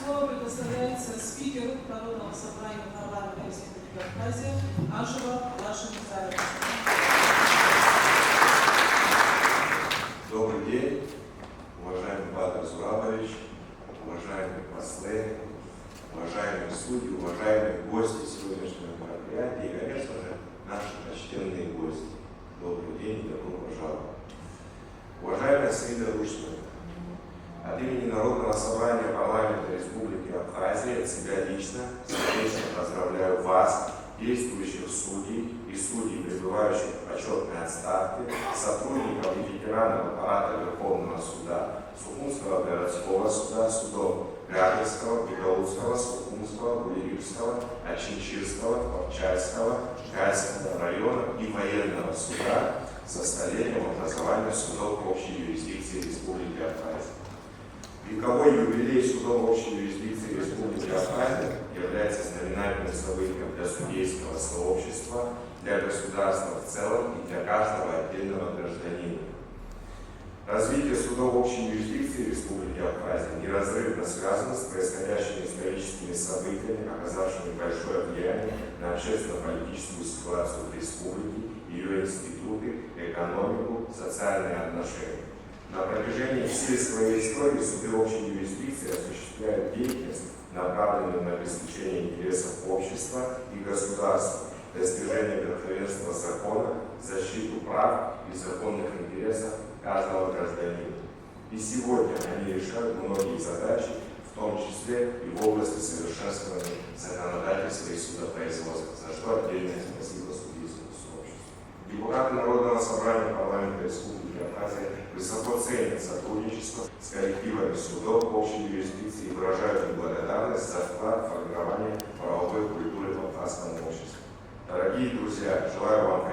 слово предоставляется спикеру Народного собрания парламента Республики Абхазия Ашева Лашин Мусаеву. Добрый день, уважаемый Бадр Зурабович, уважаемые послы, уважаемые судьи, уважаемые гости сегодняшнего мероприятия и, конечно же, наши почтенные гости. Добрый день и добро пожаловать. Уважаемая Саида Рушина, от имени Народного собрания парламента Республики Абхазия, от себя лично, сердечно поздравляю вас, действующих судей и судей, пребывающих в почетной отставке, сотрудников и ветеранов аппарата Верховного суда, Сухумского городского суда, судов Гагерского, Гагаузского, Сухумского, Гулевичского, Очинчирского, Попчайского, Гайского района и военного суда со столетием образования судов общей юрисдикции Республики Абхазия. Вековой юбилей судов общей юрисдикции Республики Абхазия является знаменательным событием для судейского сообщества, для государства в целом и для каждого отдельного гражданина. Развитие судов общей юрисдикции Республики Абхазия неразрывно связано с происходящими историческими событиями, оказавшими большое влияние на общественно-политическую ситуацию в республике, ее институты, экономику, социальные отношения. На протяжении всей своей истории суды общей юрисдикции осуществляют деятельность, направленную на обеспечение интересов общества и государства, достижение верховенства закона, защиту прав и законных интересов каждого гражданина. И сегодня они решают многие задачи, в том числе и в области совершенствования законодательства и судопроизводства, за что отдельное спасибо судейскому сообществу. Депутаты Народного собрания парламента Республики Абхазия высоко ценят сотрудничество с коллективами судов общей юрисдикции и выражают им благодарность за вклад в формирование правовой культуры в абхазском обществе. Дорогие друзья, желаю вам